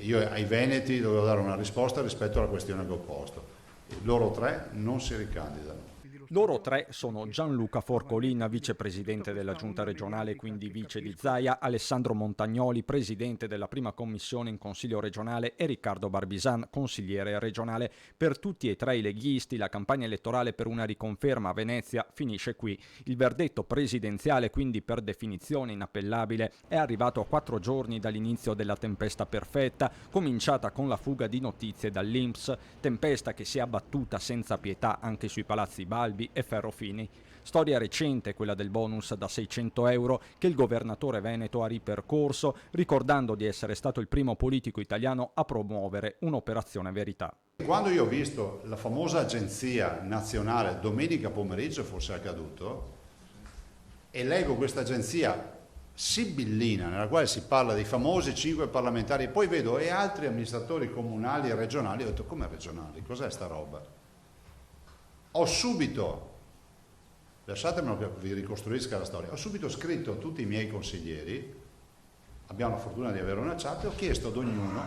io ai Veneti dovevo dare una risposta rispetto alla questione che ho posto. Loro tre non si ricandidano. Loro tre sono Gianluca Forcolin, vicepresidente della Giunta regionale, quindi vice di Zaia, Alessandro Montagnoli, presidente della prima commissione in Consiglio regionale, e Riccardo Barbisan, consigliere regionale. Per tutti e tre i leghisti la campagna elettorale per una riconferma a Venezia finisce qui. Il verdetto presidenziale, quindi per definizione inappellabile, è arrivato a 4 giorni dall'inizio della tempesta perfetta, cominciata con la fuga di notizie dall'INPS, tempesta che si è abbattuta senza pietà anche sui palazzi Balbi e Ferrofini. Storia recente quella del bonus da 600 euro che il governatore veneto ha ripercorso, ricordando di essere stato il primo politico italiano a promuovere un'operazione verità. Quando io ho visto la famosa agenzia nazionale domenica pomeriggio, forse è accaduto, e leggo questa agenzia sibillina nella quale si parla dei famosi 5 parlamentari, e poi vedo e altri amministratori comunali e regionali, ho detto come regionali? Cos'è sta roba? Ho subito, lasciatemelo che vi ricostruisca la storia, ho subito scritto a tutti i miei consiglieri, abbiamo la fortuna di avere una chat, e ho chiesto ad ognuno,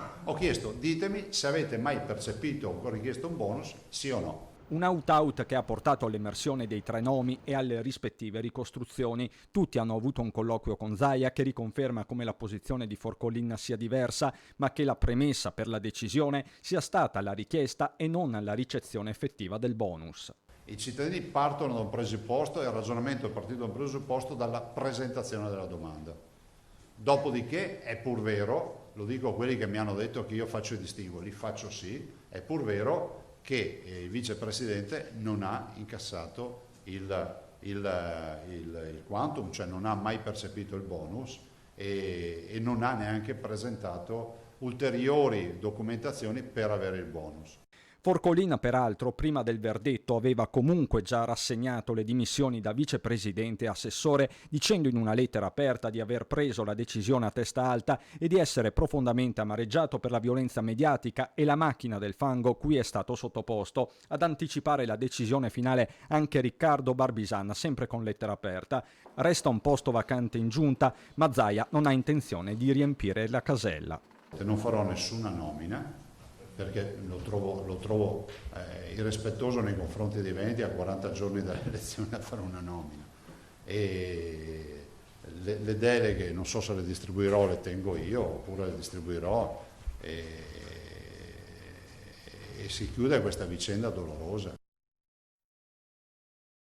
ditemi se avete mai percepito o richiesto un bonus, sì o no. Un out-out che ha portato all'emersione dei tre nomi e alle rispettive ricostruzioni. Tutti hanno avuto un colloquio con Zaia che riconferma come la posizione di Forcolin sia diversa, ma che la premessa per la decisione sia stata la richiesta e non la ricezione effettiva del bonus. I cittadini partono da un presupposto e il ragionamento è partito da un presupposto dalla presentazione della domanda. Dopodiché è pur vero, lo dico a quelli che mi hanno detto che io faccio i distinguo, li faccio sì, è pur vero che il vicepresidente non ha incassato il quantum, cioè non ha mai percepito il bonus e non ha neanche presentato ulteriori documentazioni per avere il bonus. Forcolin, peraltro, prima del verdetto aveva comunque già rassegnato le dimissioni da vicepresidente e assessore, dicendo in una lettera aperta di aver preso la decisione a testa alta e di essere profondamente amareggiato per la violenza mediatica e la macchina del fango cui è stato sottoposto. Ad anticipare la decisione finale anche Riccardo Barbisan, sempre con lettera aperta. Resta un posto vacante in giunta, ma Zaia non ha intenzione di riempire la casella. Non farò nessuna nomina, perché lo trovo irrispettoso nei confronti dei Veneti a 40 giorni dalle elezioni a fare una nomina. E le deleghe non so se le distribuirò, le tengo io oppure le distribuirò e si chiude questa vicenda dolorosa.